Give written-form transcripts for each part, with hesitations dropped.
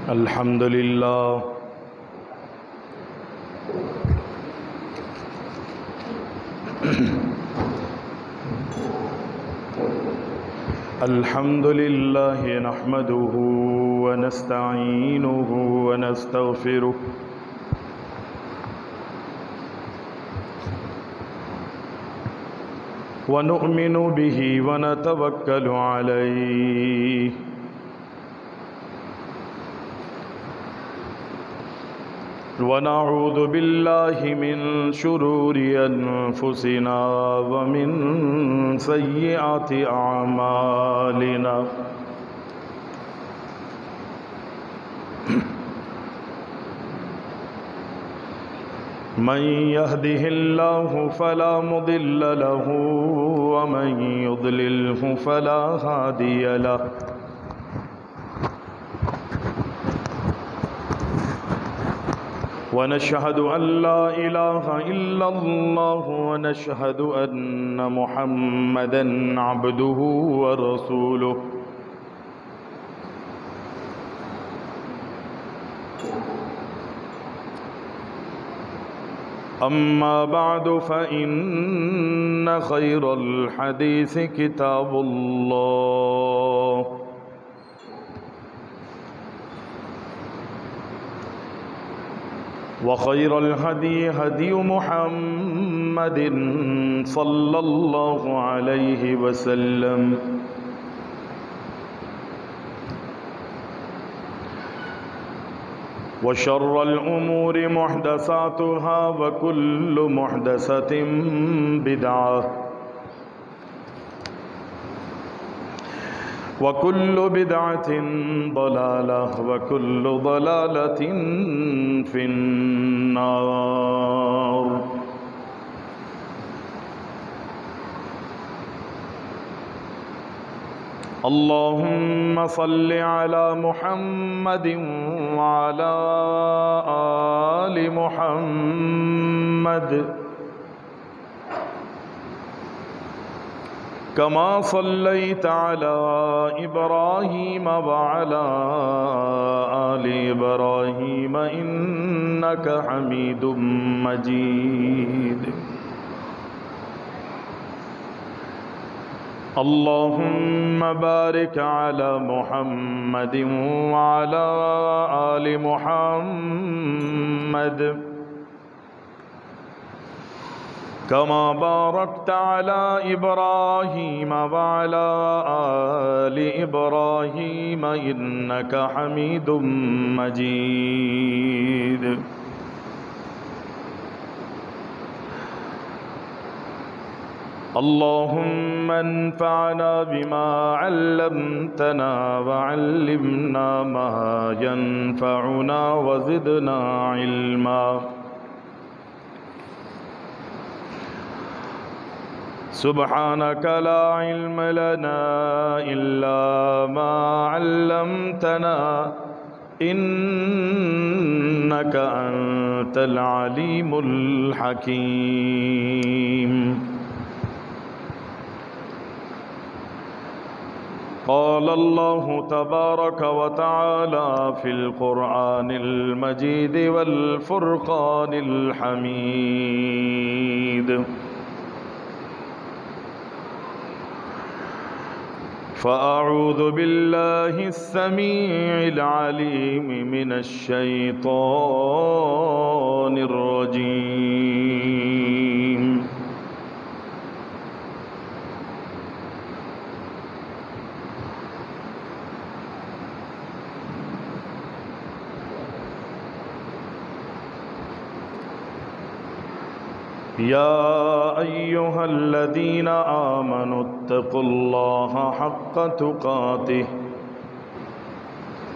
الحمد لله الحمد لله نحمده ونستعينه ونستغفره ونؤمن به ونتوكل عليه ونعوذ بالله من شرور أنفسنا ومن سيئات أعمالنا من يهده الله فلا مضل له ومن يضلله فلا هادي له ونشهد أن لا إله إلا الله ونشهد أن محمدًا عبده ورسوله أما بعد فإن خير الحديث كتاب الله وخير الهدي هدي محمد صلى الله عليه وسلم وشر الأمور محدثاتها وكل محدثة بدعة وكل بدعة ضلالة وكل ضلالة في النار اللهم صل على محمد وعلى آل محمد كما صليت على إبراهيم وعلى آل إبراهيم إنك حميد مجيد اللهم بارك على محمد وعلى آل محمد كما باركت على إبراهيم وعلى آل إبراهيم إنك حميد مجيد اللهم انفعنا بما علمتنا وعلمنا ما ينفعنا وزدنا علما سبحانك لا علم لنا إلا ما علمتنا إنك أنت العليم الحكيم قال الله تبارك وتعالى في القرآن المجيد والفرقان الحميد فأعوذ بالله السميع العليم من الشيطان الرجيم يا أيها الذين آمنوا اتقوا الله حق تقاته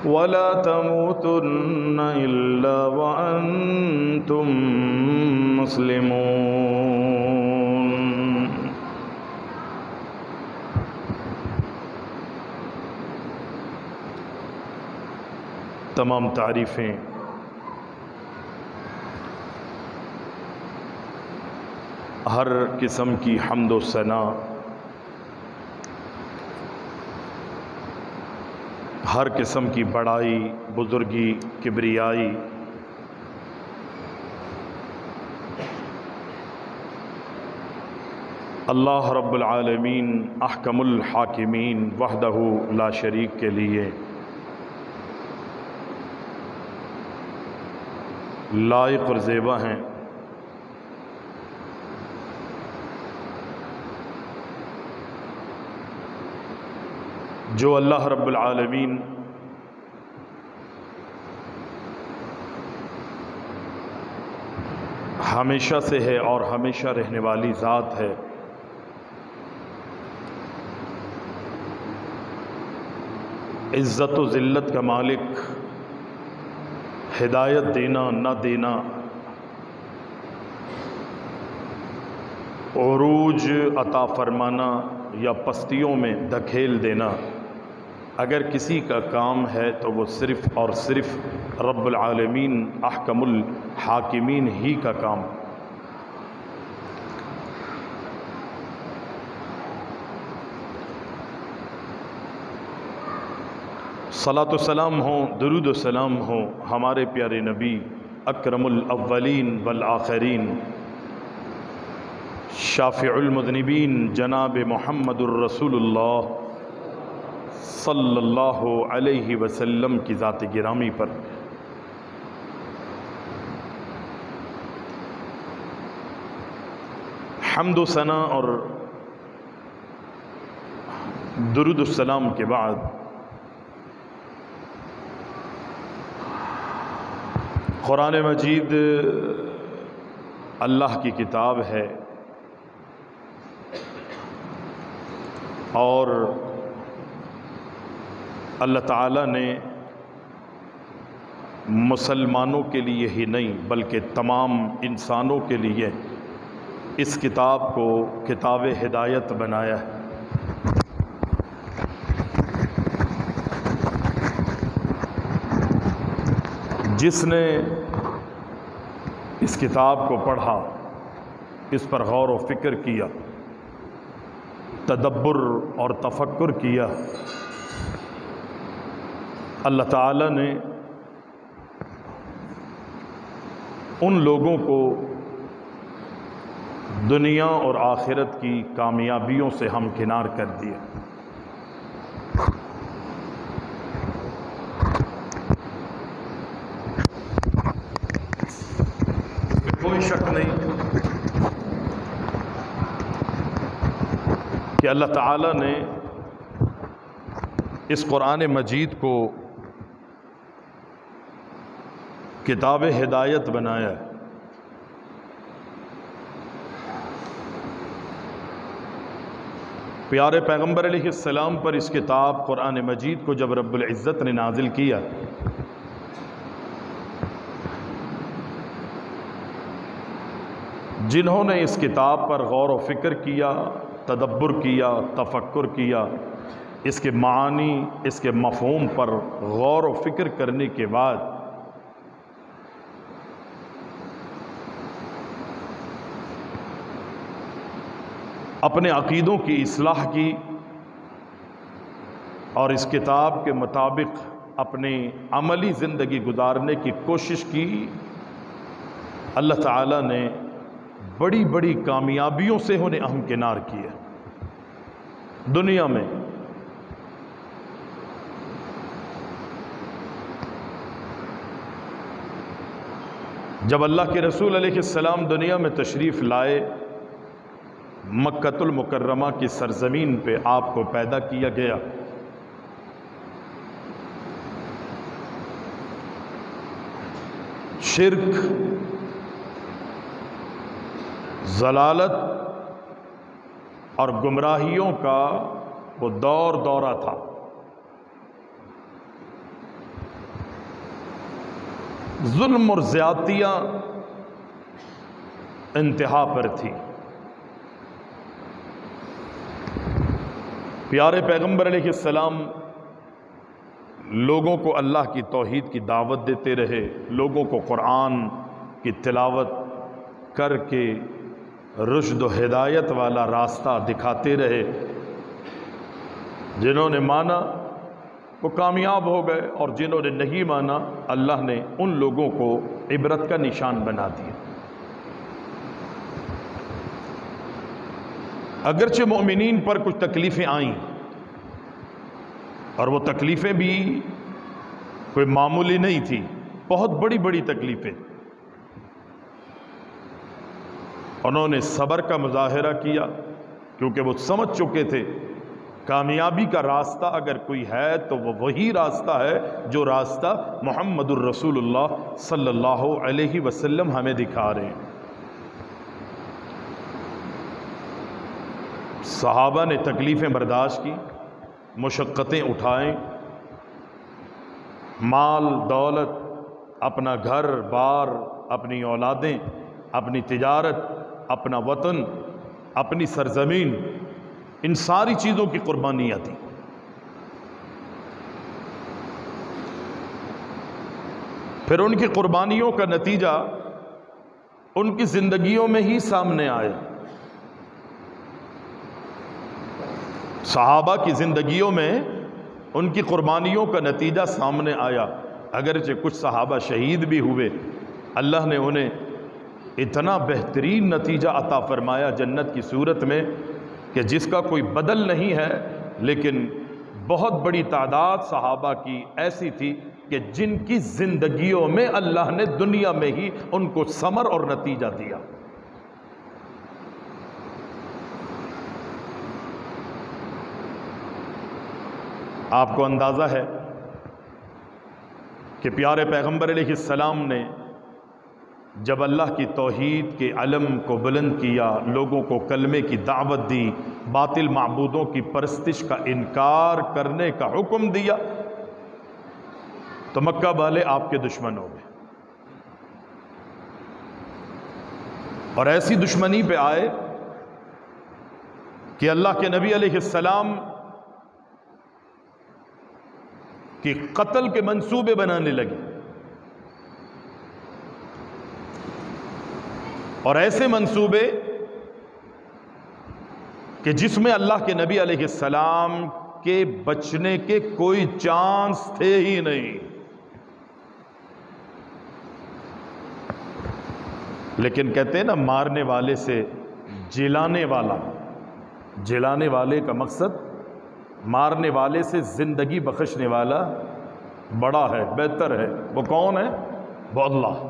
ولا تموتن إلا وأنتم مسلمون تمام تعریفیں ہر قسم کی حمد و ثنا ہر قسم کی بڑائی، بزرگی، کبریائی اللہ رب العالمین احکم الحاکمین وحدہ لا شریک کے لیے لائق اور زیبا ہیں۔ جو اللہ رب العالمین ہمیشہ سے ہے اور ہمیشہ رہنے والی ذات ہے، عزت و ذلت کا مالک، ہدایت دینا نہ دینا، عروج عطا فرمانا یا پستیوں میں دھکیل دینا، اگر کسی کا کام ہے تو وہ صرف اور صرف رب العالمین احکم الحاکمین ہی کا کام۔ صلاۃ و سلام ہوں، درود و سلام ہوں ہمارے پیارے نبی اکرم الاولین والآخرین، شافع المذنبین جناب محمد الرسول اللہ صلی اللہ علیہ وسلم کی ذات گرامی پر۔ حمد و ثنا اور درود السلام کے بعد قرآن مجید اللہ کی کتاب ہے اور اللہ تعالیٰ نے مسلمانوں کے لیے ہی نہیں بلکہ تمام انسانوں کے لیے اس کتاب کو کتاب ہدایت بنایا ہے۔ جس نے اس کتاب کو پڑھا، اس پر غور و فکر کیا، تدبر اور تفکر کیا، اللہ تعالیٰ نے ان لوگوں کو دنیا اور آخرت کی کامیابیوں سے ہمکنار کر دیا۔ کوئی شک نہیں کہ اللہ تعالیٰ نے اس قرآن مجید کو کتاب ہدایت بنایا ہے۔ پیارے پیغمبر علیہ السلام پر اس کتاب قرآن مجید کو جب رب العزت نے نازل کیا، جنہوں نے اس کتاب پر غور و فکر کیا، تدبر کیا، تفکر کیا، اس کے معانی، اس کے مفہوم پر غور و فکر کرنے کے بعد اپنے عقیدوں کی اصلاح کی اور اس کتاب کے مطابق اپنی عملی زندگی گزارنے کی کوشش کی، اللہ تعالیٰ نے بڑی بڑی کامیابیوں سے انہیں ہمکنار کیا دنیا میں۔ جب اللہ کے رسول علیہ السلام دنیا میں تشریف لائے، مکۃ المکرمہ کی سرزمین پہ آپ کو پیدا کیا گیا۔ شرک، ضلالت اور گمراہیوں کا وہ دورہ تھا۔ ظلم اور زیادتیاں انتہا پر تھی۔ پیارے پیغمبر علیہ السلام لوگوں کو اللہ کی توحید کی دعوت دیتے رہے، لوگوں کو قرآن کی تلاوت کر کے رشد و ہدایت والا راستہ دکھاتے رہے۔ جنہوں نے مانا وہ کامیاب ہو گئے، اور جنہوں نے نہیں مانا اللہ نے ان لوگوں کو عبرت کا نشان بنا دیا۔ اگرچہ مومنین پر کچھ تکلیفیں آئیں، اور وہ تکلیفیں بھی کوئی معمولی نہیں تھی، بہت بڑی بڑی تکلیفیں، انہوں نے صبر کا مظاہرہ کیا، کیونکہ وہ سمجھ چکے تھے کامیابی کا راستہ اگر کوئی ہے تو وہ وہی راستہ ہے جو راستہ محمد الرسول اللہ صلی اللہ علیہ وسلم ہمیں دکھا رہے ہیں۔ صحابہ نے تکلیفیں برداشت کی، مشقتیں اٹھائیں، مال دولت، اپنا گھر بار، اپنی اولادیں، اپنی تجارت، اپنا وطن، اپنی سرزمین، ان ساری چیزوں کی قربانیاں تھیں۔ پھر ان کی قربانیوں کا نتیجہ ان کی زندگیوں میں ہی سامنے آیا۔ صحابہ کی زندگیوں میں ان کی قربانیوں کا نتیجہ سامنے آیا، اگرچہ کچھ صحابہ شہید بھی ہوئے، اللہ نے انہیں اتنا بہترین نتیجہ عطا فرمایا جنت کی صورت میں کہ جس کا کوئی بدل نہیں ہے، لیکن بہت بڑی تعداد صحابہ کی ایسی تھی کہ جن کی زندگیوں میں اللہ نے دنیا میں ہی ان کو ثمر اور نتیجہ دیا۔ آپ کو اندازہ ہے کہ پیارے پیغمبر علیہ السلام نے جب اللہ کی توحید کے علم کو بلند کیا، لوگوں کو کلمے کی دعوت دی، باطل معبودوں کی پرستش کا انکار کرنے کا حکم دیا، تو مکہ والے آپ کے دشمن ہو گئے، اور ایسی دشمنی پہ آئے کہ اللہ کے نبی علیہ السلام کہ قتل کے منصوبے بنانے لگے، اور ایسے منصوبے کہ جس میں اللہ کے نبی علیہ السلام کے بچنے کے کوئی چانس تھے ہی نہیں۔ لیکن کہتے ہیں نا، مارنے والے سے جلانے والا، جلانے والے کا مقصد مارنے والے سے زندگی بخشنے والا بڑا ہے، بہتر ہے۔ وہ کون ہے؟ وہ اللہ۔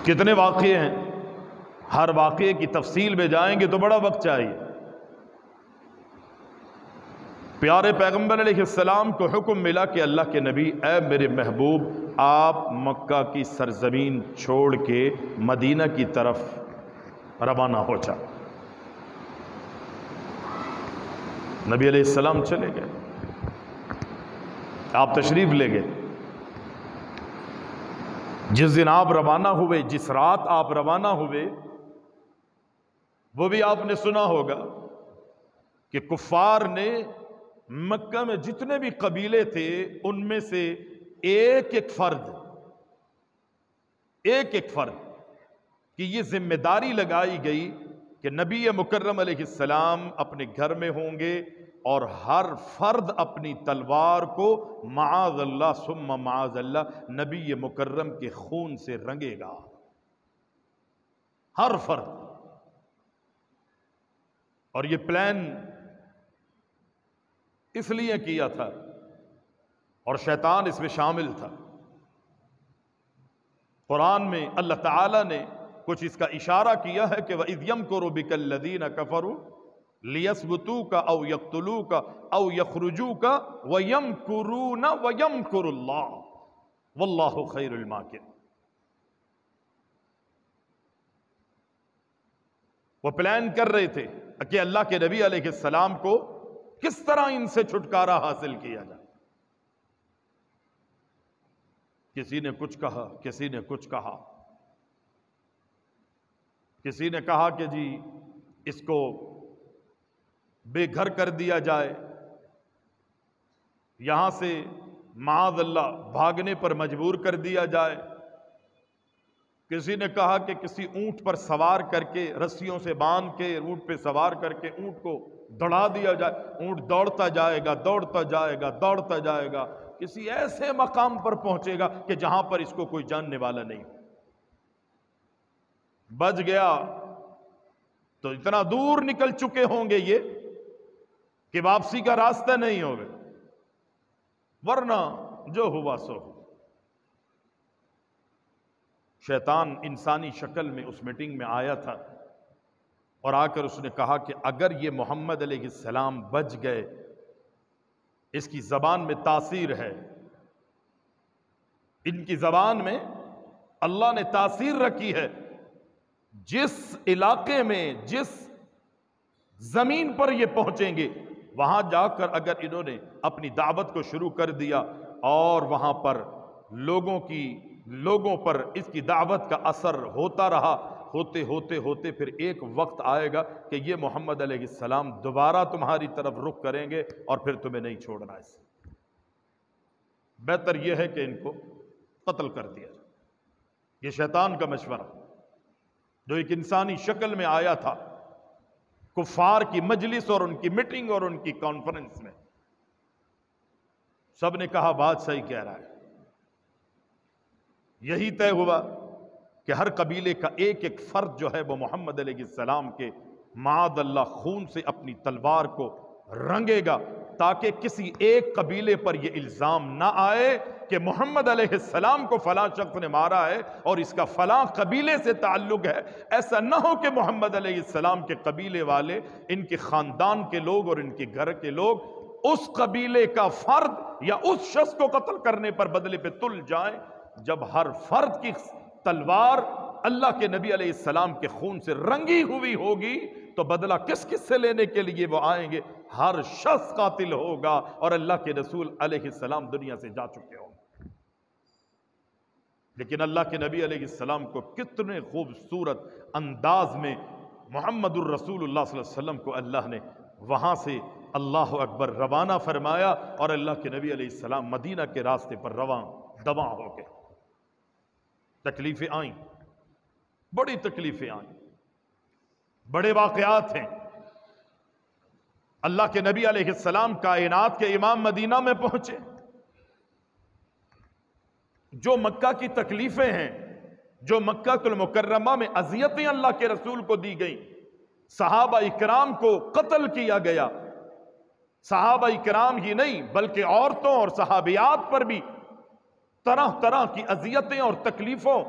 کتنے واقعے ہیں، ہر واقعے کی تفصیل میں جائیں گے تو بڑا وقت چاہیے۔ پیارے پیغمبر علیہ السلام کو حکم ملا کہ اللہ کے نبی، اے میرے محبوب، آپ مکہ کی سرزمین چھوڑ کے مدینہ کی طرف روانہ ہو جا۔ نبی علیہ السلام چلے گئے، آپ تشریف لے گئے۔ جس دن آپ روانہ ہوئے، جس رات آپ روانہ ہوئے، وہ بھی آپ نے سنا ہوگا کہ کفار نے مکہ میں جتنے بھی قبیلے تھے ان میں سے ایک ایک فرد کہ یہ ذمہ داری لگائی گئی کہ نبی مکرم علیہ السلام اپنے گھر میں ہوں گے، اور ہر فرد اپنی تلوار کو معاذ اللہ ثم معاذ اللہ نبی مکرم کے خون سے رنگے گا، ہر فرد۔ اور یہ پلان اس لیے کیا تھا، اور شیطان اس میں شامل تھا۔ قرآن میں اللہ تعالی نے کچھ اس کا اشارہ کیا ہے کہ وَإِذْ يَمْكُرُ بِكَ الَّذِينَ كَفَرُوا لِيَثْبُتُوكَ أَوْ يَقْتُلُوكَ أَوْ يَخْرُجُوكَ وَيَمْكُرُونَ وَيَمْكُرُ اللَّهُ وَاللَّهُ خَيْرُ الْمَاكِرِينَ۔ وہ پلان کر رہے تھے کہ اللہ کے نبی علیہ السلام کو کس طرح ان سے چھٹکارا حاصل کیا جائے۔ کسی نے کچھ کہا، کسی نے کچھ کہا، کسی نے کہا کہ جی اس کو بے گھر کر دیا جائے، یہاں سے معاذ اللہ بھاگنے پر مجبور کر دیا جائے۔ کسی نے کہا کہ کسی اونٹ پر سوار کر کے رسیوں سے باندھ کے اونٹ پہ سوار کر کے اونٹ کو دوڑا دیا جائے، اونٹ دوڑتا جائے گا دوڑتا جائے گا دوڑتا جائے گا، کسی ایسے مقام پر پہنچے گا کہ جہاں پر اس کو کوئی جاننے والا نہیں، بچ گیا تو اتنا دور نکل چکے ہوں گے یہ کہ واپسی کا راستہ نہیں ہوگا، ورنہ جو ہوا سو ہوا۔ شیطان انسانی شکل میں اس میٹنگ میں آیا تھا اور آ کر اس نے کہا کہ اگر یہ محمد علیہ السلام بچ گئے، اس کی زبان میں تاثیر ہے، ان کی زبان میں اللہ نے تاثیر رکھی ہے، جس علاقے میں جس زمین پر یہ پہنچیں گے وہاں جا کر اگر انہوں نے اپنی دعوت کو شروع کر دیا اور وہاں پر لوگوں پر اس کی دعوت کا اثر ہوتا رہا، ہوتے ہوتے ہوتے پھر ایک وقت آئے گا کہ یہ محمد علیہ السلام دوبارہ تمہاری طرف رخ کریں گے اور پھر تمہیں نہیں چھوڑنا، اس بہتر یہ ہے کہ ان کو قتل کر دیا جائے۔ یہ شیطان کا مشورہ جو ایک انسانی شکل میں آیا تھا کفار کی مجلس اور ان کی میٹنگ اور ان کی کانفرنس میں، سب نے کہا بات صحیح کہہ رہا ہے۔ یہی طے ہوا کہ ہر قبیلے کا ایک ایک فرد جو ہے وہ محمد علیہ السلام کے معاذ اللہ خون سے اپنی تلوار کو رنگے گا تاکہ کسی ایک قبیلے پر یہ الزام نہ آئے کہ محمد علیہ السلام کو فلاں شخص نے مارا ہے اور اس کا فلاں قبیلے سے تعلق ہے۔ ایسا نہ ہو کہ محمد علیہ السلام کے قبیلے والے، ان کے خاندان کے لوگ اور ان کے گھر کے لوگ اس قبیلے کا فرد یا اس شخص کو قتل کرنے پر بدلے پہ تل جائیں۔ جب ہر فرد کی تلوار اللہ کے نبی علیہ السلام کے خون سے رنگی ہوئی ہوگی تو بدلہ کس کس سے لینے کے لیے وہ آئیں گے؟ ہر شخص قاتل ہوگا اور اللہ کے رسول علیہ السلام دنیا سے جا چکے ہوں گے۔ لیکن اللہ کے نبی علیہ السلام کو کتنے خوبصورت انداز میں محمد الرسول اللہ صلی اللہ علیہ وسلم کو اللہ نے وہاں سے اللہ اکبر روانہ فرمایا اور اللہ کے نبی علیہ السلام مدینہ کے راستے پر رواں دواں ہو گئے۔ تکلیفیں آئیں، بڑی تکلیفیں آئیں، بڑے واقعات ہیں۔ اللہ کے نبی علیہ السلام کائنات کے امام مدینہ میں پہنچے، جو مکہ کی تکلیفیں ہیں، جو مکہ المکرمہ میں اذیتیں اللہ کے رسول کو دی گئیں، صحابہ اکرام کو قتل کیا گیا، صحابہ اکرام ہی نہیں بلکہ عورتوں اور صحابیات پر بھی طرح طرح کی اذیتیں اور تکلیفوں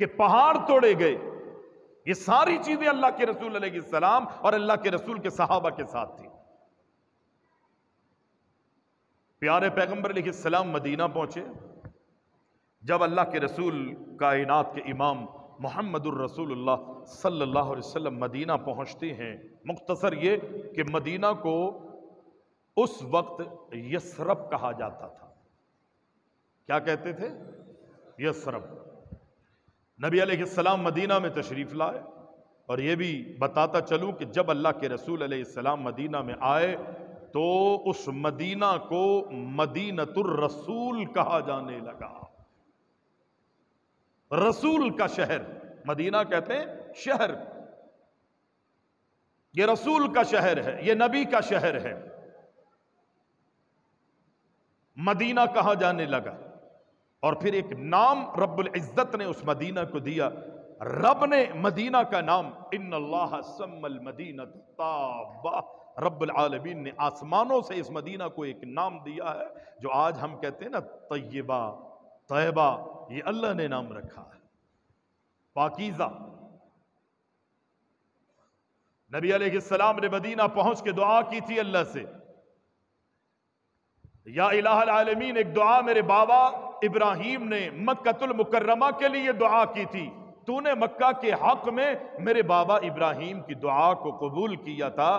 کے پہاڑ توڑے گئے۔ یہ ساری چیزیں اللہ کے رسول علیہ السلام اور اللہ کے رسول کے صحابہ کے ساتھ تھی۔ پیارے پیغمبر علیہ السلام مدینہ پہنچے۔ جب اللہ کے رسول کائنات کے امام محمد الرسول اللہ صلی اللہ علیہ وسلم مدینہ پہنچتے ہیں، مختصر یہ کہ مدینہ کو اس وقت یثرب کہا جاتا تھا۔ کیا کہتے تھے؟ یثرب۔ نبی علیہ السلام مدینہ میں تشریف لائے، اور یہ بھی بتاتا چلوں کہ جب اللہ کے رسول علیہ السلام مدینہ میں آئے تو اس مدینہ کو مدینۃ الرسول کہا جانے لگا۔ رسول کا شہر، مدینہ کہتے ہیں شہر، یہ رسول کا شہر ہے، یہ نبی کا شہر ہے، مدینہ کہا جانے لگا۔ اور پھر ایک نام رب العزت نے اس مدینہ کو دیا۔ رب نے مدینہ کا نام ان اللہ سمی المدینہ طابہ، رب العالمین نے آسمانوں سے اس مدینہ کو ایک نام دیا ہے جو آج ہم کہتے ہیں نا طیبہ، طیبہ، یہ اللہ نے نام رکھا ہے، پاکیزہ۔ نبی علیہ السلام نے مدینہ پہنچ کے دعا کی تھی اللہ سے، یا الہ العالمین، ایک دعا میرے بابا ابراہیم نے مکہ المکرمہ کے لیے دعا کی تھی، تو نے مکہ کے حق میں میرے بابا ابراہیم کی دعا کو قبول کیا تھا۔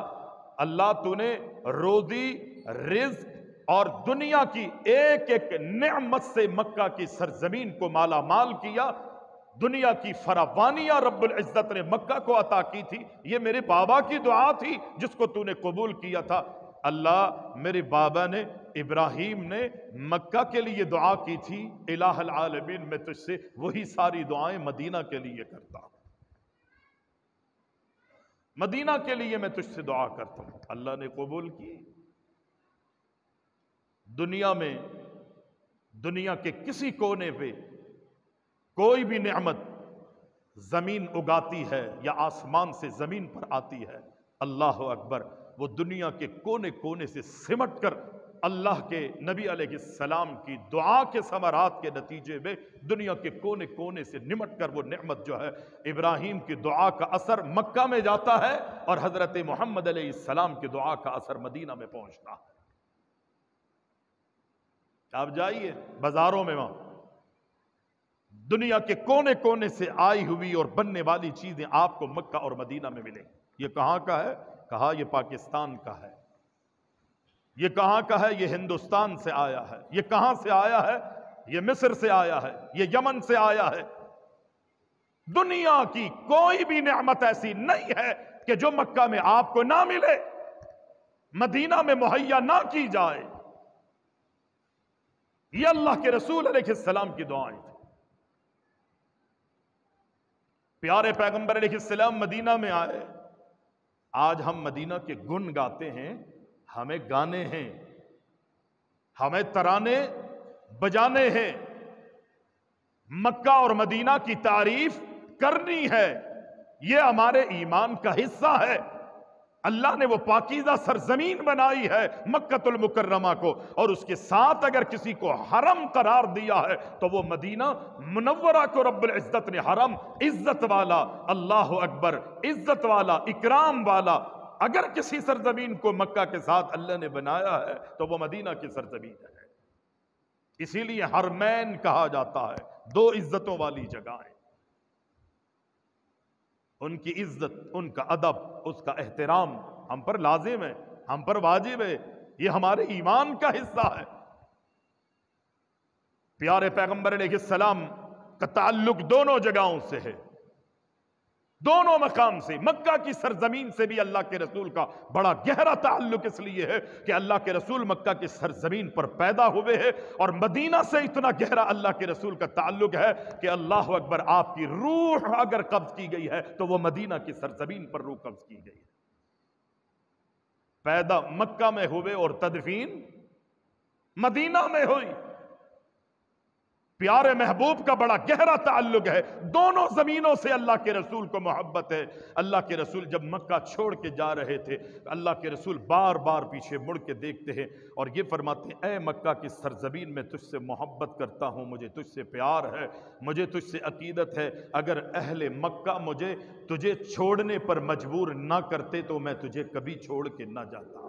اللہ تو نے روزی، رزق اور دنیا کی ایک ایک نعمت سے مکہ کی سرزمین کو مالا مال کیا، دنیا کی فراوانیاں رب العزت نے مکہ کو عطا کی تھی، یہ میرے بابا کی دعا تھی جس کو تو نے قبول کیا تھا۔ اللہ میرے بابا نے ابراہیم نے مکہ کے لیے دعا کی تھی، الہ العالمین میں تجھ سے وہی ساری دعائیں مدینہ کے لیے کرتا ہوں، مدینہ کے لیے میں تجھ سے دعا کرتا ہوں۔ اللہ نے قبول کی۔ دنیا میں، دنیا کے کسی کونے پہ کوئی بھی نعمت زمین اگاتی ہے یا آسمان سے زمین پر آتی ہے، اللہ اکبر، وہ دنیا کے کونے کونے سے سمٹ کر اللہ کے نبی علیہ السلام کی دعا کے ثمرات کے نتیجے میں دنیا کے کونے کونے سے نمٹ کر وہ نعمت جو ہے ابراہیم کی دعا کا اثر مکہ میں جاتا ہے اور حضرت محمد علیہ السلام کی دعا کا اثر مدینہ میں پہنچتا ہے۔ آپ جائیے بازاروں میں، وہاں دنیا کے کونے کونے سے آئی ہوئی اور بننے والی چیزیں آپ کو مکہ اور مدینہ میں ملیں۔ یہ کہاں کا ہے؟ کہا یہ پاکستان کا ہے۔ یہ کہاں کا ہے؟ یہ ہندوستان سے آیا ہے۔ یہ کہاں سے آیا ہے؟ یہ مصر سے آیا ہے، یہ یمن سے آیا ہے۔ دنیا کی کوئی بھی نعمت ایسی نہیں ہے کہ جو مکہ میں آپ کو نہ ملے، مدینہ میں مہیا نہ کی جائے۔ یہ اللہ کے رسول علیہ السلام کی دعائیں تھیں۔ پیارے پیغمبر علیہ السلام مدینہ میں آئے۔ آج ہم مدینہ کے گن گاتے ہیں، ہمیں گانے ہیں، ہمیں ترانے بجانے ہیں، مکہ اور مدینہ کی تعریف کرنی ہے، یہ ہمارے ایمان کا حصہ ہے۔ اللہ نے وہ پاکیزہ سرزمین بنائی ہے مکہ المکرمہ کو، اور اس کے ساتھ اگر کسی کو حرم قرار دیا ہے تو وہ مدینہ منورہ کو رب العزت نے حرم، عزت والا، اللہ اکبر، عزت والا، اکرام والا، اگر کسی سرزمین کو مکہ کے ساتھ اللہ نے بنایا ہے تو وہ مدینہ کی سرزمین ہے۔ اسی لیے حرمین کہا جاتا ہے، دو عزتوں والی جگہیں۔ ان کی عزت، ان کا ادب، اس کا احترام ہم پر لازم ہے، ہم پر واجب ہے، یہ ہمارے ایمان کا حصہ ہے۔ پیارے پیغمبر علیہ السلام کا تعلق دونوں جگہوں سے ہے، دونوں مقام سے۔ مکہ کی سرزمین سے بھی اللہ کے رسول کا بڑا گہرا تعلق اس لیے ہے کہ اللہ کے رسول مکہ کی سرزمین پر پیدا ہوئے ہیں، اور مدینہ سے اتنا گہرا اللہ کے رسول کا تعلق ہے کہ اللہ اکبر، آپ کی روح اگر قبض کی گئی ہے تو وہ مدینہ کی سرزمین پر روح قبض کی گئی ہے۔ پیدا مکہ میں ہوئے اور تدفین مدینہ میں ہوئی۔ پیارے محبوب کا بڑا گہرا تعلق ہے، دونوں زمینوں سے اللہ کے رسول کو محبت ہے۔ اللہ کے رسول جب مکہ چھوڑ کے جا رہے تھے، اللہ کے رسول بار بار پیچھے مڑ کے دیکھتے ہیں اور یہ فرماتے ہیں، اے مکہ کی سرزمین، میں تجھ سے محبت کرتا ہوں، مجھے تجھ سے پیار ہے، مجھے تجھ سے عقیدت ہے۔ اگر اہل مکہ مجھے تجھے چھوڑنے پر مجبور نہ کرتے تو میں تجھے کبھی چھوڑ کے نہ جاتا،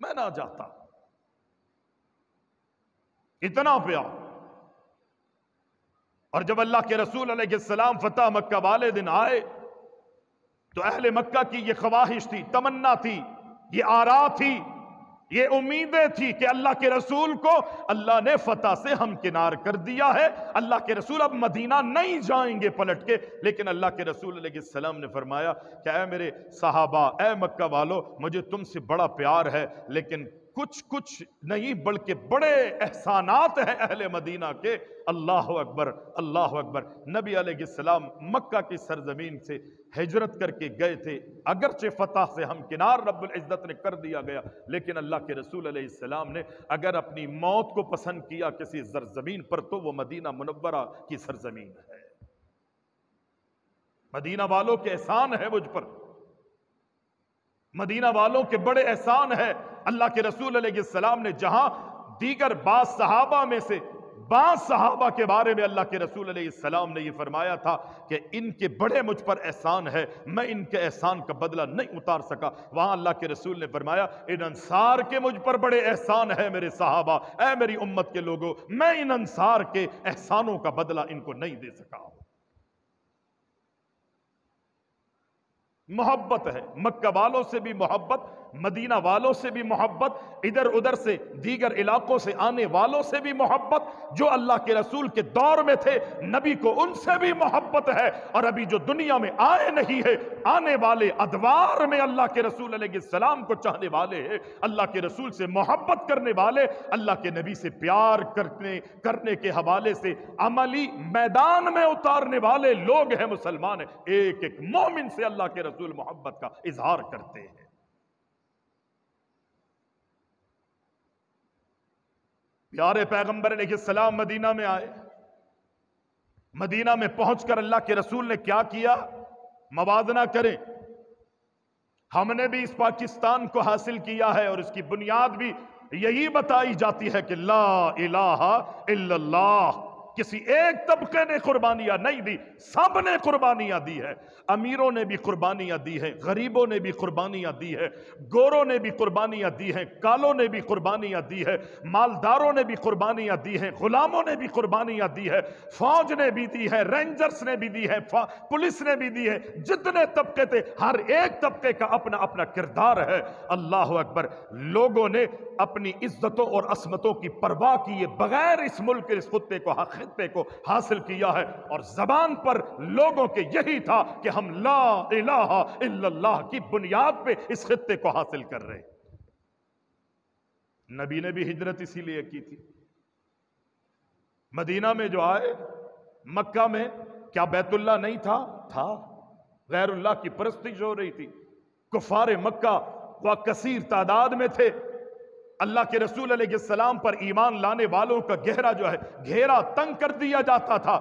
میں نہ جاتا۔ اتنا پیار۔ اور جب اللہ کے رسول علیہ السلام فتح مکہ والے دن آئے تو اہل مکہ کی یہ خواہش تھی، تمنا تھی، یہ آراء تھی، یہ امیدیں تھی کہ اللہ کے رسول کو اللہ نے فتح سے ہمکنار کر دیا ہے، اللہ کے رسول اب مدینہ نہیں جائیں گے پلٹ کے۔ لیکن اللہ کے رسول علیہ السلام نے فرمایا کہ اے میرے صحابہ، اے مکہ والو، مجھے تم سے بڑا پیار ہے، لیکن کچھ نہیں بلکہ بڑے احسانات ہیں اہل مدینہ کے۔ اللہ اکبر، اللہ اکبر۔ نبی علیہ السلام مکہ کی سرزمین سے ہجرت کر کے گئے تھے، اگرچہ فتح سے ہمکنار رب العزت نے کر دیا گیا، لیکن اللہ کے رسول علیہ السلام نے اگر اپنی موت کو پسند کیا کسی سرزمین پر تو وہ مدینہ منورہ کی سرزمین ہے۔ مدینہ والوں کے احسان ہے مجھ پر، مدینہ والوں کے بڑے احسان ہے۔ اللہ کے رسول علیہ السلام نے جہاں دیگر بعض صحابہ میں سے بعض صحابہ کے بارے میں اللہ کے رسول علیہ السلام نے یہ فرمایا تھا کہ ان کے بڑے مجھ پر احسان ہے، میں ان کے احسان کا بدلہ نہیں اتار سکا، وہاں اللہ کے رسول نے فرمایا ان انصار کے مجھ پر بڑے احسان ہے میرے صحابہ، اے میری امت کے لوگوں، میں ان انصار کے احسانوں کا بدلہ ان کو نہیں دے سکا۔ محبت ہے، مکہ والوں سے بھی محبت، مدینہ والوں سے بھی محبت، ادھر ادھر سے دیگر علاقوں سے آنے والوں سے بھی محبت، جو اللہ کے رسول کے دور میں تھے نبی کو ان سے بھی محبت ہے، اور ابھی جو دنیا میں آئے نہیں ہے، آنے والے ادوار میں اللہ کے رسول علیہ السلام کو چاہنے والے ہیں، اللہ کے رسول سے محبت کرنے والے، اللہ کے نبی سے پیار کرنے کے حوالے سے عملی میدان میں اتارنے والے لوگ ہیں، مسلمان ہیں۔ ایک ایک مومن سے اللہ کے رسول محبت کا اظہار کرتے ہیں۔ پیارے پیغمبر علیہ السلام مدینہ میں آئے، مدینہ میں پہنچ کر اللہ کے رسول نے کیا کیا؟ موازنہ کریں، ہم نے بھی اس پاکستان کو حاصل کیا ہے اور اس کی بنیاد بھی یہی بتائی جاتی ہے کہ لا الہ الا اللہ۔ کسی ایک طبقے نے قربانیاں نہیں دی، سب نے قربانیاں دی ہے۔ امیروں نے بھی قربانیاں دی ہیں، غریبوں نے بھی قربانیاں دی ہے، گوروں نے بھی قربانیاں دی ہیں، کالوں نے بھی قربانیاں دی ہے، مالداروں نے بھی قربانیاں دی ہیں، غلاموں نے بھی قربانیاں دی ہے، فوج نے بھی دی ہے، رینجرز نے بھی دی ہے، پولیس نے بھی دی ہے، جتنے طبقے تھے ہر ایک طبقے کا اپنا اپنا کردار ہے۔ اللہ اکبر، لوگوں نے اپنی عزتوں اور عصمتوں کی پرواہ کیے بغیر اس ملک اس خطے کو حاصل کیا ہے، اور زبان پر لوگوں کے یہی تھا کہ ہم لا الہ الا اللہ کی بنیاد پہ اس خطے کو حاصل کر رہے۔ نبی نے بھی ہجرت اسی لیے کی تھی۔ مدینہ میں جو آئے، مکہ میں کیا بیت اللہ نہیں تھا؟ غیر اللہ کی پرستش ہو رہی تھی، کفار مکہ وہ کثیر تعداد میں تھے، اللہ کے رسول علیہ السلام پر ایمان لانے والوں کا گھیرا تنگ کر دیا جاتا تھا،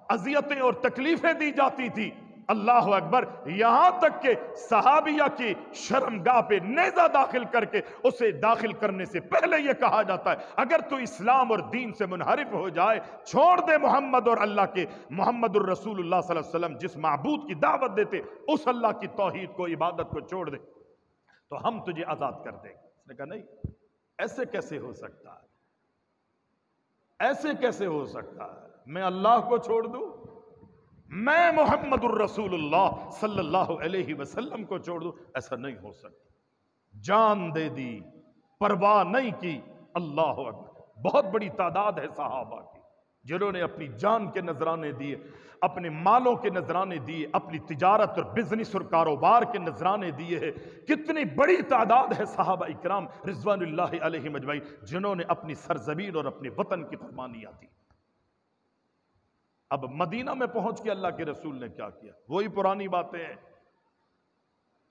اذیتیں اور تکلیفیں دی جاتی تھی۔ اللہ اکبر، یہاں تک کہ صحابیہ کی شرمگاہ پہ نیزہ داخل کر کے اسے داخل کرنے سے پہلے یہ کہا جاتا ہے اگر تو اسلام اور دین سے منحرف ہو جائے، چھوڑ دے محمد اور اللہ کے محمد الرسول اللہ صلی اللہ علیہ وسلم جس معبود کی دعوت دیتے اس اللہ کی توحید کو، عبادت کو چھوڑ دے تو ہم تجھے آزاد کر دیں گے۔ اس نے کہا نہیں، ایسے کیسے ہو سکتا ہے؟ ایسے کیسے ہو سکتا ہے؟ میں اللہ کو چھوڑ دوں؟ میں محمد الرسول اللہ صلی اللہ علیہ وسلم کو چھوڑ دوں؟ ایسا نہیں ہو سکتا۔ جان دے دی، پرواہ نہیں کی۔ اللہ اکبر، بہت بڑی تعداد ہے صحابہ کی جنہوں نے اپنی جان کے نذرانے دیے، اپنے مالوں کے نذرانے دیے، اپنی تجارت اور بزنس اور کاروبار کے نذرانے دیے ہیں۔ کتنی بڑی تعداد ہے صحابہ اکرام رضوان اللہ علیہم اجمعین جنہوں نے اپنی سرزمین اور اپنے وطن کی قربانیاں دی۔ اب مدینہ میں پہنچ کے اللہ کے رسول نے کیا کیا؟ وہی پرانی باتیں ہیں،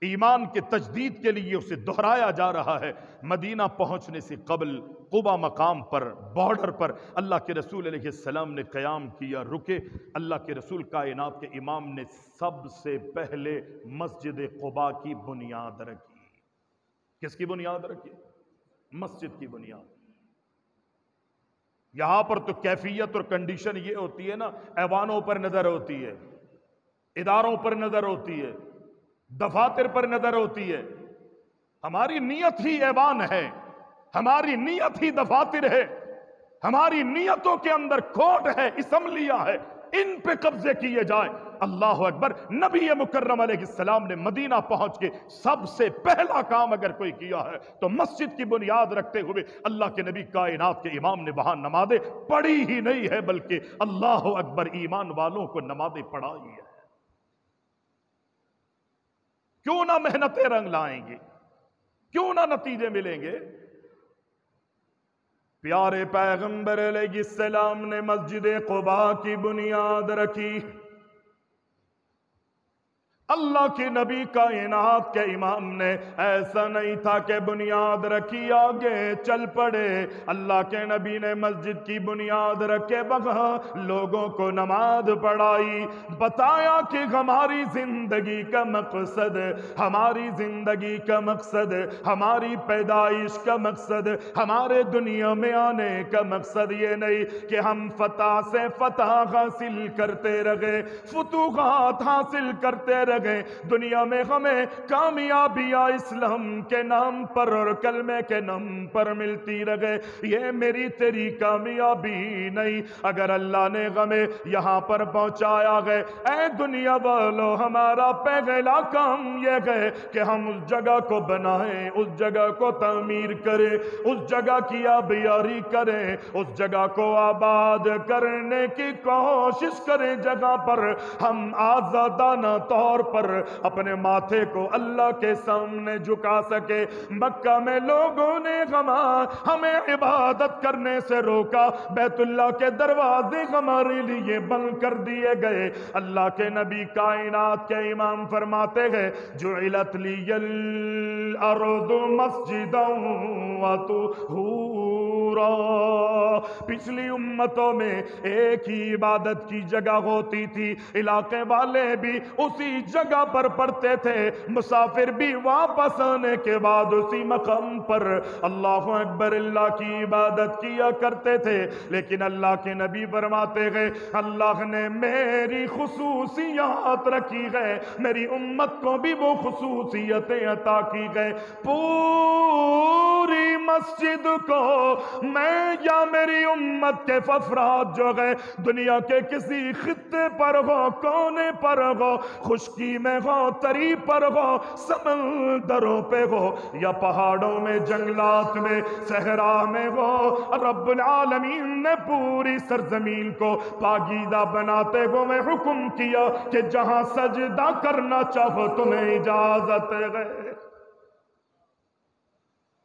ایمان کے تجدید کے لیے اسے دہرایا جا رہا ہے۔ مدینہ پہنچنے سے قبل قبا مقام پر، بارڈر پر اللہ کے رسول علیہ السلام نے قیام کیا، رکے۔ اللہ کے رسول کائنات کے امام نے سب سے پہلے مسجد قبا کی بنیاد رکھی۔ کس کی بنیاد رکھی؟ مسجد کی بنیاد۔ یہاں پر تو کیفیت اور کنڈیشن یہ ہوتی ہے نا، ایوانوں پر نظر ہوتی ہے، اداروں پر نظر ہوتی ہے، دفاتر پر نظر ہوتی ہے۔ ہماری نیت ہی ایوان ہے، ہماری نیت ہی دفاتر ہے، ہماری نیتوں کے اندر کھوٹ ہے، اسمبلیاں ہے، ان پہ قبضے کیے جائیں۔ اللہ اکبر، نبی مکرم علیہ السلام نے مدینہ پہنچ کے سب سے پہلا کام اگر کوئی کیا ہے تو مسجد کی بنیاد رکھتے ہوئے اللہ کے نبی کائنات کے امام نے وہاں نمازیں پڑھی ہی نہیں ہے بلکہ اللہ اکبر ایمان والوں کو نمازیں پڑھائی ہے۔ کیوں نہ محنتیں رنگ لائیں گے، کیوں نہ نتیجے ملیں گے؟ پیارے پیغمبر علیہ السلام نے مسجد قباء کی بنیاد رکھی۔ اللہ کے نبی کائنات کے امام نے ایسا نہیں تھا کہ بنیاد رکھی آگے چل پڑے، اللہ کے نبی نے مسجد کی بنیاد رکھے وہاں لوگوں کو نماز پڑھائی، بتایا کہ ہماری زندگی کا مقصد، ہماری زندگی کا مقصد، ہماری پیدائش کا مقصد، ہمارے دنیا میں آنے کا مقصد یہ نہیں کہ ہم فتح سے فتح حاصل کرتے رہے، فتوحات حاصل کرتے رہے، لگے دنیا میں ہمیں کامیابیاں اسلام کے نام پر اور کلمے کے نام پر ملتی رہے، یہ میری تیری کامیابی نہیں۔ اگر اللہ نے ہمیں یہاں پر پہنچایا گئے، اے دنیا والو ہمارا پہلا کام یہ ہے کہ ہم اس جگہ کو بنائیں، اس جگہ کو تعمیر کریں، اس جگہ کی آبیاری کریں، اس جگہ کو آباد کرنے کی کوشش کریں، جگہ پر ہم آزادانہ طور پر اپنے ماتھے کو اللہ کے سامنے جھکا سکے۔ مکہ میں لوگوں نے ہمیں عبادت کرنے سے روکا، بیت اللہ کے دروازے ہمارے لیے بند کر دیے گئے۔ اللہ کے نبی کائنات کے امام فرماتے ہیں جعلت لی الارض مسجدا وطہورا، پچھلی امتوں میں ایک ہی عبادت کی جگہ ہوتی تھی، علاقے والے بھی اسی جگہ پر پڑھتے تھے، مسافر بھی واپس آنے کے بعد اسی مقام پر اللہ اکبر اللہ کی عبادت کیا کرتے تھے۔ لیکن اللہ کے نبی فرماتے ہیں اللہ نے میری خصوصیات رکھی ہے، میری امت کو بھی وہ خصوصیتیں عطا کی گئے، پوری مسجد کو میں یا میری امت کے افراد جو ہے دنیا کے کسی خطے پر ہو، کونے پر ہو، خشکی میں ہو، تری پر ہو، سمندروں پہ ہو یا پہاڑوں میں، جنگلات میں، صحرا میں ہو، رب العالمین نے پوری سرزمین کو پاکیزہ بناتے ہوئے حکم کیا کہ جہاں سجدہ کرنا چاہو تمہیں اجازت ہے،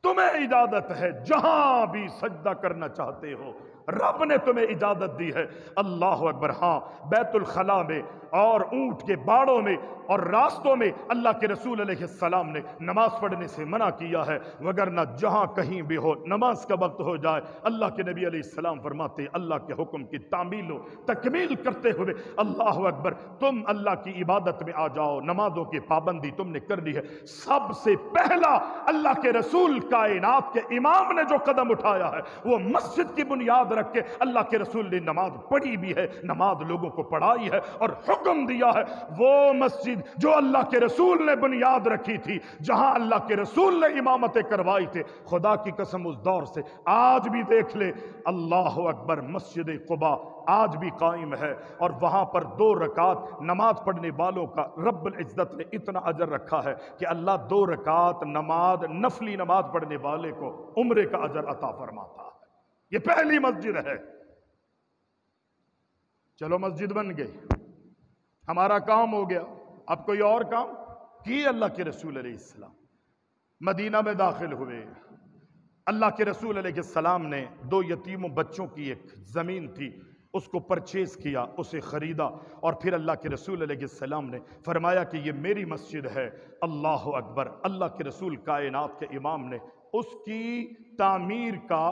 تمہیں اجازت ہے، جہاں بھی سجدہ کرنا چاہتے ہو رب نے تمہیں اجازت دی ہے۔ اللہ اکبر۔ ہاں، بیت الخلا میں اور اونٹ کے باڑوں میں اور راستوں میں اللہ کے رسول علیہ السلام نے نماز پڑھنے سے منع کیا ہے، وگرنہ جہاں کہیں بھی ہو نماز کا وقت ہو جائے، اللہ کے نبی علیہ السلام فرماتے ہیں اللہ کے حکم کی تعمیل و تکمیل کرتے ہوئے اللہ اکبر تم اللہ کی عبادت میں آ جاؤ، نمازوں کی پابندی تم نے کر لی ہے۔ سب سے پہلا اللہ کے رسول کائنات کے امام نے جو قدم اٹھایا ہے وہ مسجد کی بنیاد رکھ کے اللہ کے رسول نے نماز پڑھی بھی ہے، نماز لوگوں کو پڑھائی ہے اور حکم دیا ہے۔ وہ مسجد جو اللہ کے رسول نے بنیاد رکھی تھی، جہاں اللہ کے رسول نے امامتیں کروائی تھے، خدا کی قسم اس دور سے آج بھی دیکھ لے، اللہ اکبر، مسجد قباء آج بھی قائم ہے، اور وہاں پر 2 رکعت نماز پڑھنے والوں کا رب العزت نے اتنا اجر رکھا ہے کہ اللہ 2 رکعت نماز، نفلی نماز پڑھنے والے کو عمرے کا اجر عطا فرماتا ہے۔ یہ پہلی مسجد ہے۔ چلو مسجد بن گئی، ہمارا کام ہو گیا، اب کوئی اور کام کی اللہ کے رسول علیہ السلام مدینہ میں داخل ہوئے۔ اللہ کے رسول علیہ السلام نے 2 یتیموں بچوں کی ایک زمین تھی، اس کو پرچیز کیا، اسے خریدا، اور پھر اللہ کے رسول علیہ السلام نے فرمایا کہ یہ میری مسجد ہے۔ اللہ اکبر، اللہ کے رسول کائنات کے امام نے اس کی تعمیر کا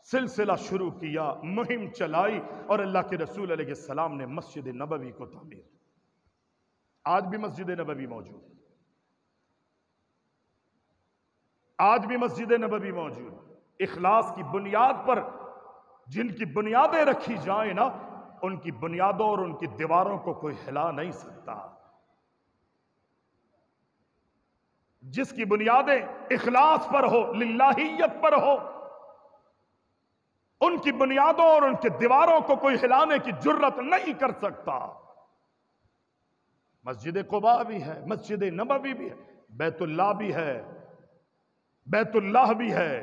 سلسلہ شروع کیا، مہم چلائی، اور اللہ کے رسول علیہ السلام نے مسجد نبوی کو تعمیر۔ آج بھی مسجد نبوی موجود ہے، آج بھی مسجد نبوی موجود۔ اخلاص کی بنیاد پر جن کی بنیادیں رکھی جائیں نا، ان کی بنیادوں اور ان کی دیواروں کو کوئی ہلا نہیں سکتا۔ جس کی بنیادیں اخلاص پر ہو، للہیت پر ہو، ان کی بنیادوں اور ان کی دیواروں کو کوئی ہلانے کی جرت نہیں کر سکتا۔ مسجد قباء بھی ہے، مسجد نبوی بھی ہے، بیت اللہ بھی ہے، بیت اللہ بھی ہے۔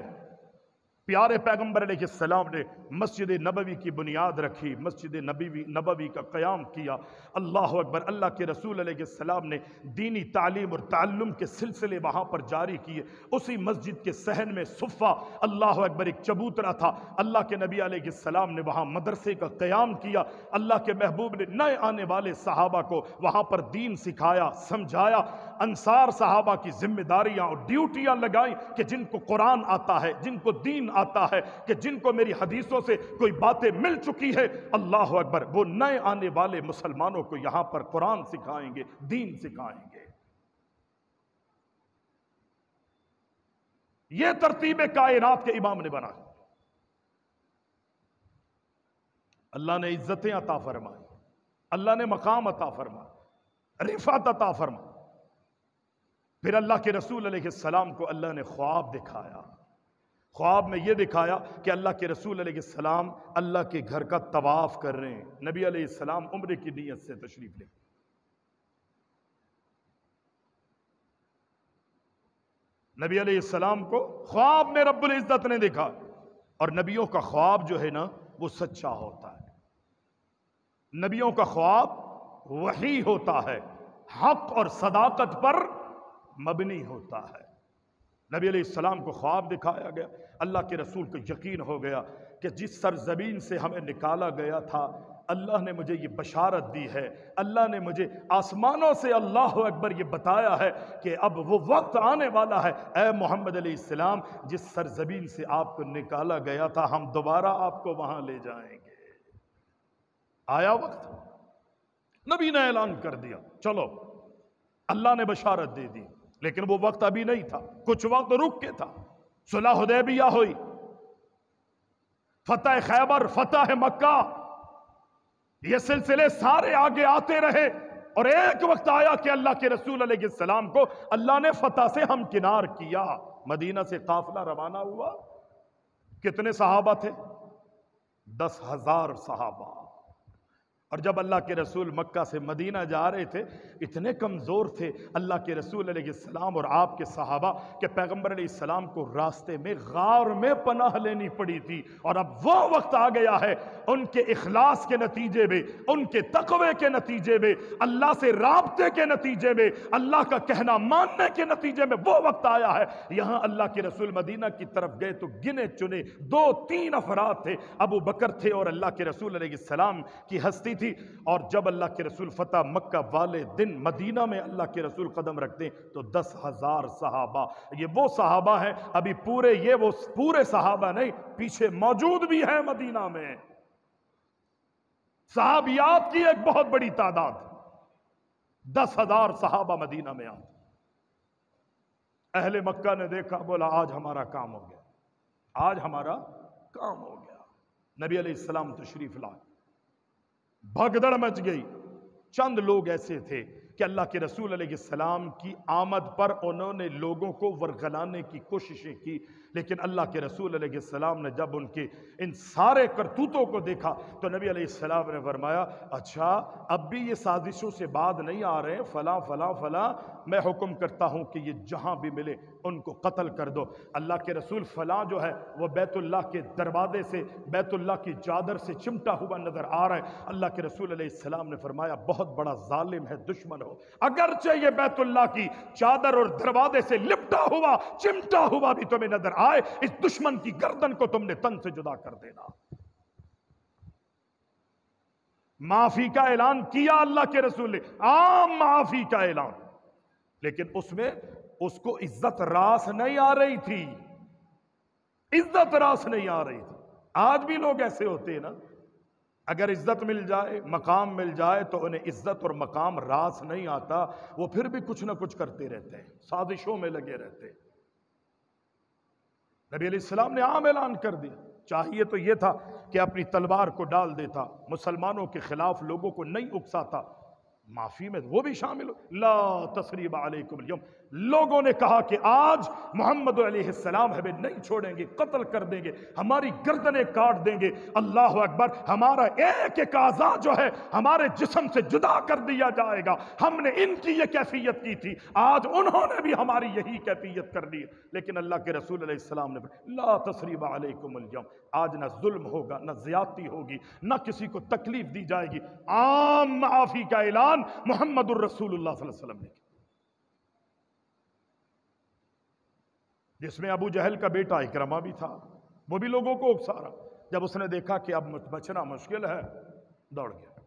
پیارے پیغمبر علیہ السلام نے مسجد نبوی کی بنیاد رکھی، مسجد نبوی کا قیام کیا۔ اللہ اکبر، اللہ کے رسول علیہ السلام نے دینی تعلیم اور تعلم کے سلسلے وہاں پر جاری کیے۔ اسی مسجد کے صحن میں صفہ، اللہ اکبر، ایک چبوترا تھا، اللہ کے نبی علیہ السلام نے وہاں مدرسے کا قیام کیا۔ اللہ کے محبوب نے نئے آنے والے صحابہ کو وہاں پر دین سکھایا، سمجھایا۔ انصار صحابہ کی ذمہ داریاں اور ڈیوٹیاں لگائیں کہ جن کو قرآن آتا ہے، جن کو دین آتا ہے، کہ جن کو میری حدیثوں سے کوئی باتیں مل چکی ہے، اللہ اکبر، وہ نئے آنے والے مسلمانوں کو یہاں پر قرآن سکھائیں گے، دین سکھائیں گے۔ یہ ترتیب کائنات کے امام نے بنا۔ اللہ نے عزتیں عطا فرمائی، اللہ نے مقام عطا فرمایا۔ رفعت عطا فرما۔ پھر اللہ کے رسول علیہ السلام کو اللہ نے خواب دکھایا، خواب میں یہ دکھایا کہ اللہ کے رسول علیہ السلام اللہ کے گھر کا طواف کر رہے ہیں، نبی علیہ السلام عمرے کی نیت سے تشریف لے۔ نبی علیہ السلام کو خواب میں رب العزت نے دیکھا، اور نبیوں کا خواب جو ہے نا وہ سچا ہوتا ہے، نبیوں کا خواب وحی ہوتا ہے، حق اور صداقت پر مبنی ہوتا ہے۔ نبی علیہ السلام کو خواب دکھایا گیا، اللہ کے رسول کو یقین ہو گیا کہ جس سرزمین سے ہمیں نکالا گیا تھا اللہ نے مجھے یہ بشارت دی ہے، اللہ نے مجھے آسمانوں سے اللہ اکبر یہ بتایا ہے کہ اب وہ وقت آنے والا ہے، اے محمد علیہ السلام جس سرزمین سے آپ کو نکالا گیا تھا ہم دوبارہ آپ کو وہاں لے جائیں گے۔ آیا وقت، نبی نے اعلان کر دیا چلو، اللہ نے بشارت دے دی، لیکن وہ وقت ابھی نہیں تھا، کچھ وقت رک کے تھا۔ صلح حدیبیہ ہوئی، فتح خیبر، فتح مکہ، یہ سلسلے سارے آگے آتے رہے، اور ایک وقت آیا کہ اللہ کے رسول علیہ السلام کو اللہ نے فتح سے ہمکنار کیا۔ مدینہ سے قافلہ روانہ ہوا، کتنے صحابہ تھے؟ 10,000 صحابہ۔ اور جب اللہ کے رسول مکہ سے مدینہ جا رہے تھے اتنے کمزور تھے اللہ کے رسول علیہ السلام اور آپ کے صحابہ کہ پیغمبر علیہ السلام کو راستے میں غار میں پناہ لینی پڑی تھی۔ اور اب وہ وقت آ گیا ہے، ان کے اخلاص کے نتیجے میں، ان کے تقوی کے نتیجے میں، اللہ سے رابطے کے نتیجے میں، اللہ کا کہنا ماننے کے نتیجے میں وہ وقت آیا ہے۔ یہاں اللہ کے رسول مدینہ کی طرف گئے تو گنے چنے 2-3 افراد تھے، ابو بکر تھے اور اللہ کے رسول علیہ السلام کی ہستی تھی۔ اور جب اللہ کے رسول فتح مکہ والے دن مدینہ میں اللہ کے رسول قدم رکھتے ہیں تو 10,000 صحابہ، یہ وہ صحابہ ہیں ابھی پورے، یہ وہ پورے صحابہ نہیں، پیچھے موجود بھی ہیں مدینہ میں، صحابیات کی ایک بہت بڑی تعداد، 10,000 صحابہ مدینہ میں آتے۔ اہل مکہ نے دیکھا، بولا آج ہمارا کام ہو گیا، آج ہمارا کام ہو گیا۔ نبی علیہ السلام تشریف لائے، بھگدڑ مچ گئی۔ چند لوگ ایسے تھے کہ اللہ کے رسول علیہ السلام کی آمد پر انہوں نے لوگوں کو ورگلانے کی کوششیں کی، لیکن اللہ کے رسول علیہ السلام نے جب ان کے ان سارے کرتوتوں کو دیکھا تو نبی علیہ السلام نے فرمایا اچھا اب بھی یہ سازشوں سے بعد نہیں آ رہے ہیں، فلاں فلاں فلاں، میں حکم کرتا ہوں کہ یہ جہاں بھی ملے ان کو قتل کر دو۔ اللہ کے رسول فلاں جو ہے وہ بیت اللہ کے دروازے سے، بیت اللہ کی چادر سے چمٹا ہوا نظر آ رہا ہے۔ اللہ کے رسول علیہ السلام نے فرمایا بہت بڑا ظالم ہے، دشمن ہو، اگرچہ یہ بیت اللہ کی چادر اور دروازے سے لپٹا ہوا چمٹا ہوا بھی تمہیں نظر آئے، اس دشمن کی گردن کو تم نے تن سے جدا کر دینا۔ معافی کا اعلان کیا اللہ کے رسول نے، عام معافی کا اعلان، لیکن اس میں اس کو عزت راس نہیں آ رہی تھی، عزت راس نہیں آ رہی تھی۔ آج بھی لوگ ایسے ہوتے ہیں نا، اگر عزت مل جائے، مقام مل جائے تو انہیں عزت اور مقام راس نہیں آتا، وہ پھر بھی کچھ نہ کچھ کرتے رہتے ہیں، سازشوں میں لگے رہتے ہیں۔ نبی علیہ السلام نے عام اعلان کر دیا، چاہیے تو یہ تھا کہ اپنی تلوار کو ڈال دیتا، مسلمانوں کے خلاف لوگوں کو نہیں اکساتا، معافی میں وہ بھی شامل ہو، لا تثریب علیکم اليوم، لوگوں نے کہا کہ آج محمد علیہ السلام ہمیں نہیں چھوڑیں گے، قتل کر دیں گے، ہماری گردنیں کاٹ دیں گے، اللہ اکبر، ہمارا ایک ایک اعضاء جو ہے ہمارے جسم سے جدا کر دیا جائے گا۔ ہم نے ان کی یہ کیفیت کی تھی، آج انہوں نے بھی ہماری یہی کیفیت کر لی، لیکن اللہ کے رسول علیہ السلام نے لا تثریب علیکم اليوم، آج نہ ظلم ہوگا، نہ زیادتی ہوگی، نہ کسی کو تکلیف دی جائے گی، عام معافی کا اعلان محمد الرسول اللہ صلی اللہ علیہ وسلم نے کیا، جس میں ابو جہل کا بیٹا اکرمہ بھی تھا، وہ بھی لوگوں کو اکسا رہا۔ جب اس نے دیکھا کہ اب بچنا مشکل ہے، دوڑ گیا۔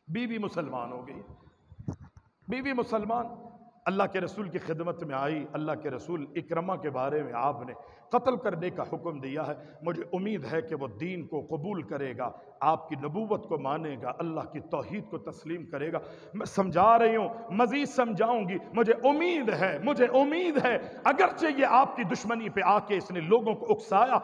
بیوی مسلمان ہو گئی، بیوی مسلمان اللہ کے رسول کی خدمت میں آئی، اللہ کے رسول اکرمہ کے بارے میں آپ نے قتل کرنے کا حکم دیا ہے، مجھے امید ہے کہ وہ دین کو قبول کرے گا، آپ کی نبوت کو مانے گا، اللہ کی توحید کو تسلیم کرے گا۔ میں سمجھا رہی ہوں، مزید سمجھاؤں گی، مجھے امید ہے اگرچہ یہ آپ کی دشمنی پہ آ کے اس نے لوگوں کو اکسایا،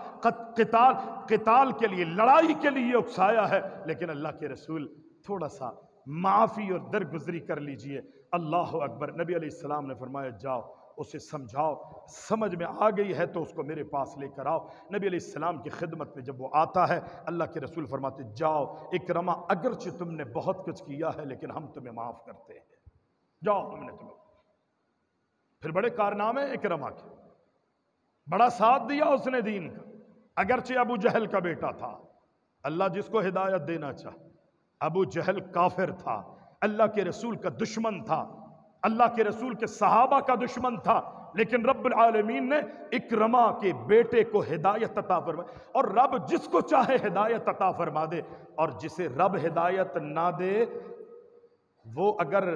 قتال کے لیے، لڑائی کے لیے اکسایا ہے، لیکن اللہ کے رسول تھوڑا سا معافی اور درگزری کر لیجئے۔ اللہ اکبر۔ نبی علیہ السلام نے فرمایا جاؤ اسے سمجھاؤ، سمجھ میں آ گئی ہے تو اس کو میرے پاس لے کر آؤ۔ نبی علیہ السلام کی خدمت میں جب وہ آتا ہے، اللہ کے رسول فرماتے جاؤ اکرمہ، اگرچہ تم نے بہت کچھ کیا ہے لیکن ہم تمہیں معاف کرتے ہیں، جاؤ ہم نے تمہیں۔ پھر بڑے کارنامے اکرمہ کے، بڑا ساتھ دیا اس نے دین کا، اگرچہ ابو جہل کا بیٹا تھا۔ اللہ جس کو ہدایت دینا چاہے۔ ابو جہل کافر تھا، اللہ کے رسول کا دشمن تھا، اللہ کے رسول کے صحابہ کا دشمن تھا، لیکن رب العالمین نے اکرمہ کے بیٹے کو ہدایت عطا فرمائی، اور رب جس کو چاہے ہدایت عطا فرما دے، اور جسے رب ہدایت نہ دے وہ اگر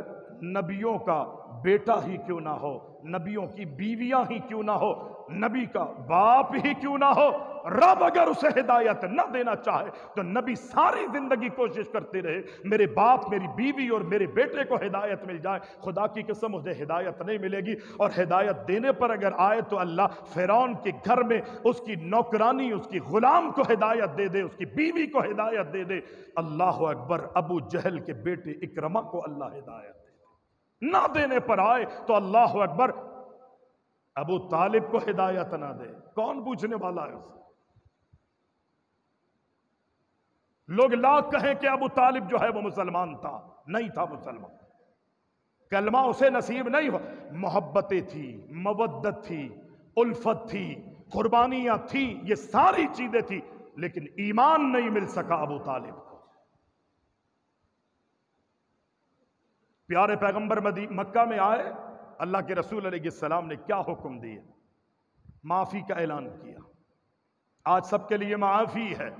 نبیوں کا بیٹا ہی کیوں نہ ہو، نبیوں کی بیویاں ہی کیوں نہ ہو، نبی کا باپ ہی کیوں نہ ہو، رب اگر اسے ہدایت نہ دینا چاہے تو نبی ساری زندگی کوشش کرتے رہے میرے باپ، میری بیوی اور میرے بیٹے کو ہدایت مل جائے۔ خدا کی قسم اسے ہدایت نہیں ملے گی، اور ہدایت دینے پر اگر آئے تو اللہ فرعون کے گھر میں اس کی نوکرانی، اس کی غلام کو ہدایت دے دے، اس کی بیوی کو ہدایت دے دے۔ اللہ اکبر۔ ابو جہل کے بیٹے اکرمہ کو اللہ ہدایت دے دے، نہ دینے پر آئے تو اللہ اکبر ابو طالب کو ہدایت نہ دے، کون پوچھنے والا ہے اسے؟ لوگ لاکھ کہیں کہ ابو طالب جو ہے وہ مسلمان تھا، نہیں تھا مسلمان، کلمہ اسے نصیب نہیں ہوا۔ محبتیں تھی، مودت تھی، الفت تھی، قربانیاں تھی، یہ ساری چیزیں تھی، لیکن ایمان نہیں مل سکا ابو طالب کو۔ پیارے پیغمبر مکہ میں آئے، اللہ کے رسول علیہ السلام نے کیا حکم دیے؟ معافی کا اعلان کیا، آج سب کے لیے معافی ہے۔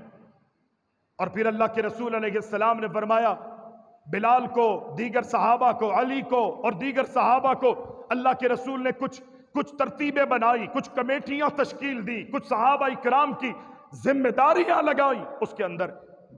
اور پھر اللہ کے رسول علیہ السلام نے فرمایا بلال کو، دیگر صحابہ کو، علی کو اور دیگر صحابہ کو اللہ کے رسول نے کچھ ترتیبیں بنائی، کچھ کمیٹیاں تشکیل دی، کچھ صحابہ اکرام کی ذمہ داریاں لگائی۔ اس کے اندر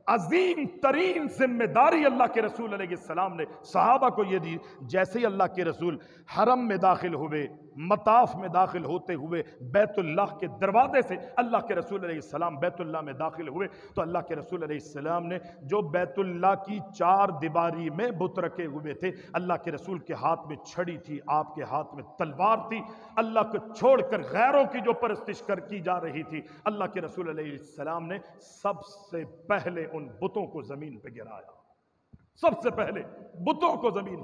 عظیم ترین ذمہ داری اللہ کے رسول علیہ السلام نے صحابہ کو یہ دی، جیسے ہی اللہ کے رسول حرم میں داخل ہوئے، مطاف میں داخل ہوتے ہوئے بیت اللہ کے دروازے سے اللہ کے رسول علیہ السلام بیت اللہ میں داخل ہوئے تو اللہ کے رسول علیہ السلام نے جو بیت اللہ کی 4 دیواری میں بت رکھے ہوئے تھے، اللہ کے رسول کے ہاتھ میں چھڑی تھی، آپ کے ہاتھ میں تلوار تھی، اللہ کو چھوڑ کر غیروں کی جو پرستش کی جا رہی تھی، اللہ کے رسول علیہ السلام نے سب سے پہلے ان بتوں کو زمین پہ گرایا، سب سے پہلے بتوں کو زمین پہ